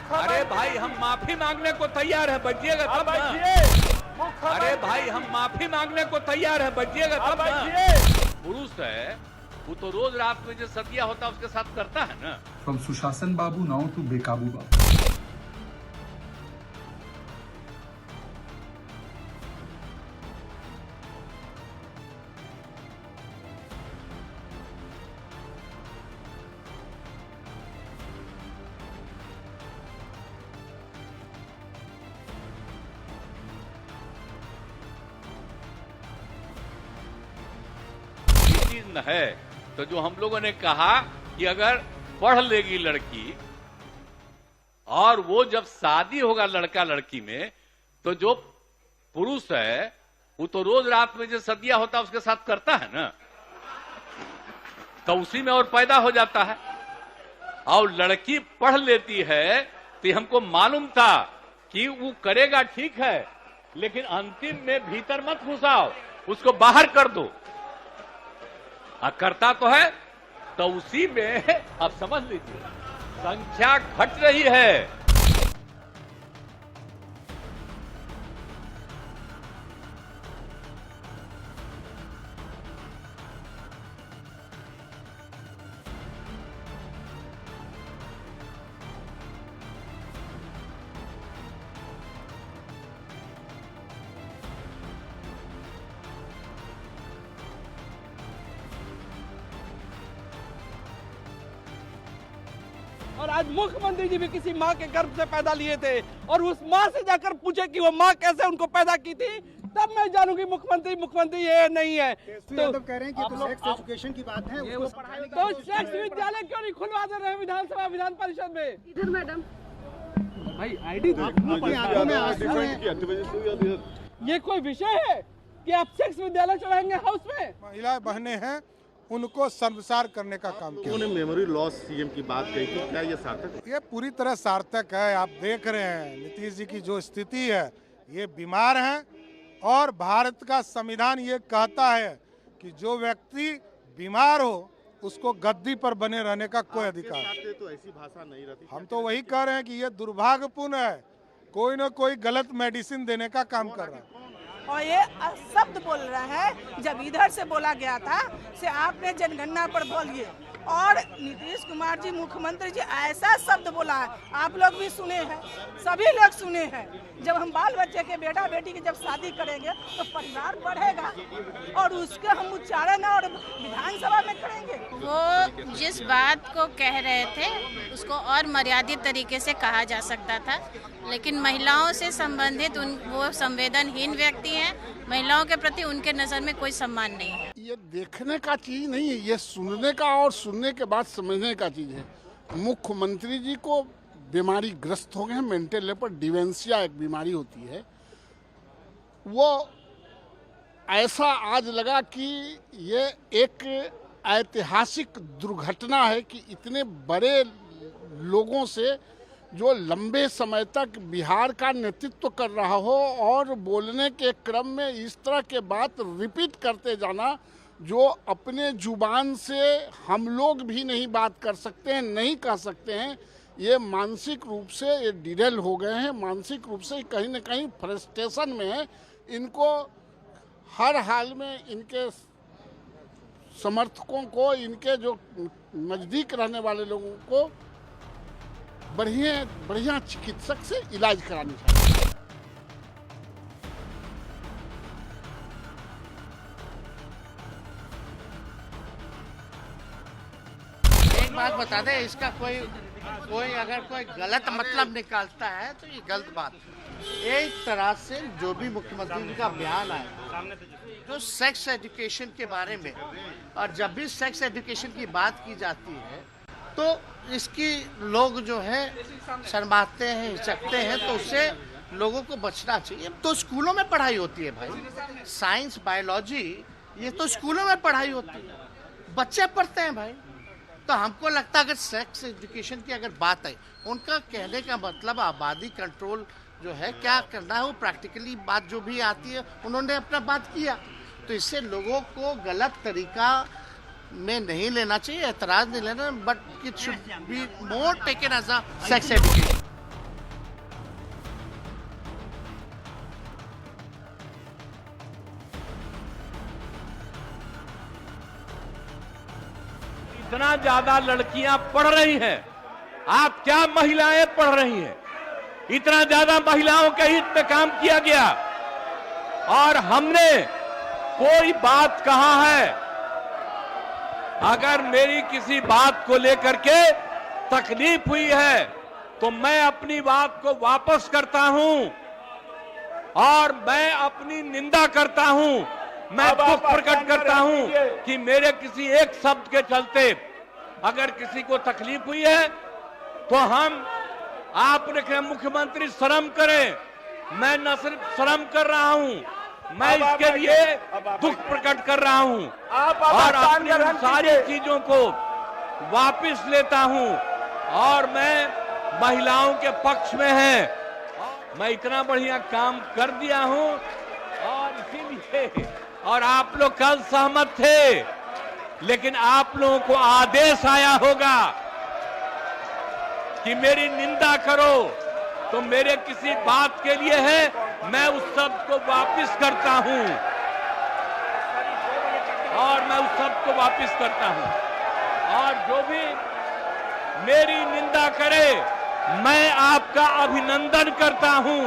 अरे भाई हम माफी मांगने को तैयार है, बचिएगा तब ना। अरे भाई हम माफी मांगने को तैयार है, बचिएगा तब ना। पुरुष है वो तो रोज रात में जो सदिया होता है उसके साथ करता है ना। फ्रॉम सुशासन बाबू नाउ टू बेकाबू बाबू। है तो जो हम लोगों ने कहा कि अगर पढ़ लेगी लड़की और वो जब शादी होगा लड़का लड़की में तो जो पुरुष है वो तो रोज रात में जो सदिया होता है उसके साथ करता है ना, तो उसी में और पैदा हो जाता है। और लड़की पढ़ लेती है तो हमको मालूम था कि वो करेगा ठीक है, लेकिन अंतिम में भीतर मत घुसाओ, उसको बाहर कर दो। करता तो है तो उसी में आप समझ लीजिए संख्या घट रही है। और आज मुख्यमंत्री जी भी किसी माँ के गर्भ से पैदा लिए थे और उस माँ से जाकर पूछे कि वो माँ कैसे उनको पैदा की थी, तब मैं जानूंगी मुख्यमंत्री ये नहीं है। तो कह रहे हैं कि तो सेक्स एजुकेशन की बात है, तो सेक्स विद्यालय क्यों नहीं खुलवा दे रहे विधानसभा विधान परिषद में? इधर मैडम भाई आईडी ये कोई विषय है कि आप सेक्स विद्यालय चलाएंगे हाउस में? महिला बहनें हैं उनको संसार करने का काम किया। उन्होंने मेमोरी लॉस सीएम की बात कही थी, क्या ये सार्थक है? ये पूरी तरह सार्थक है। आप देख रहे हैं नीतीश जी की जो स्थिति है, ये बीमार हैं और भारत का संविधान ये कहता है कि जो व्यक्ति बीमार हो उसको गद्दी पर बने रहने का कोई अधिकार नहीं। तो ऐसी भाषा नहीं रहती। हम तो वही कह रहे हैं कि ये दुर्भाग्यपूर्ण है, कोई न कोई गलत मेडिसिन देने का काम कर रहा है। और ये शब्द बोल रहा है जब इधर से बोला गया था से आपने जनगणना पर बोलिए, और नीतीश कुमार जी मुख्यमंत्री जी ऐसा शब्द बोला है, आप लोग भी सुने हैं, सभी लोग सुने हैं। जब हम बाल बच्चे के बेटा बेटी की जब शादी करेंगे तो परिवार बढ़ेगा और उसके हम उच्चारण और विधानसभा में करेंगे। वो जिस बात को कह रहे थे उसको और मर्यादित तरीके से कहा जा सकता था, लेकिन महिलाओं से संबंधित वो संवेदनहीन व्यक्ति हैं, महिलाओं के प्रति उनके नज़र में कोई सम्मान नहीं है। ये देखने का चीज नहीं है, ये सुनने का और सुनने के बाद समझने का चीज है। मुख्यमंत्री जी को बीमारी ग्रस्त हो गए हैं, मेंटल लेवल डिमेंशिया एक बीमारी होती है। वो ऐसा आज लगा कि ये एक ऐतिहासिक दुर्घटना है कि इतने बड़े लोगों से जो लंबे समय तक बिहार का नेतृत्व कर रहा हो और बोलने के क्रम में इस तरह के बात रिपीट करते जाना, जो अपने जुबान से हम लोग भी नहीं बात कर सकते हैं, नहीं कह सकते हैं। ये मानसिक रूप से ये डिरेल हो गए हैं, मानसिक रूप से कहीं ना कहीं फ्रस्ट्रेशन में है। इनको हर हाल में इनके समर्थकों को, इनके जो नज़दीक रहने वाले लोगों को बढ़िया चिकित्सक से इलाज करानी चाहिए। एक बात बता दे, इसका कोई अगर कोई गलत मतलब निकालता है तो ये गलत बात है। एक तरह से जो भी मुख्यमंत्री जी का बयान आया जो सेक्स एजुकेशन के बारे में, और जब भी सेक्स एजुकेशन की बात की जाती है तो इसकी लोग जो है शर्माते हैं, हिचकते हैं, तो उससे लोगों को बचना चाहिए। तो स्कूलों में पढ़ाई होती है भाई, साइंस बायोलॉजी ये तो स्कूलों में पढ़ाई होती है, बच्चे पढ़ते हैं भाई। तो हमको लगता है अगर सेक्स एजुकेशन की अगर बात है, उनका कहने का मतलब आबादी कंट्रोल जो है क्या करना है, वो प्रैक्टिकली बात जो भी आती है उन्होंने अपना बात किया। तो इससे लोगों को गलत तरीका में नहीं लेना चाहिए, एतराज नहीं लेना, but it should be more taken as a sex education. इतना ज्यादा लड़कियां पढ़ रही हैं, आप क्या महिलाएं पढ़ रही हैं, इतना ज्यादा महिलाओं के हित में काम किया गया और हमने कोई बात कहा है। अगर मेरी किसी बात को लेकर के तकलीफ हुई है तो मैं अपनी बात को वापस करता हूं और मैं अपनी निंदा करता हूं, मैं दुख प्रकट करता हूं कि मेरे किसी एक शब्द के चलते अगर किसी को तकलीफ हुई है तो हम आपने कहा मुख्यमंत्री शर्म करें, मैं न सिर्फ शर्म कर रहा हूं, मैं इसके लिए दुख प्रकट कर रहा हूं और अपनी सारी चीजों को वापस लेता हूं और मैं महिलाओं के पक्ष में है। मैं इतना बढ़िया काम कर दिया हूं और इसीलिए और आप लोग कल सहमत थे, लेकिन आप लोगों को आदेश आया होगा कि मेरी निंदा करो तो मेरे किसी बात के लिए है, मैं उस शब्द को वापस करता हूं और मैं उस शब्द को वापस करता हूं और जो भी मेरी निंदा करे मैं आपका अभिनंदन करता हूं।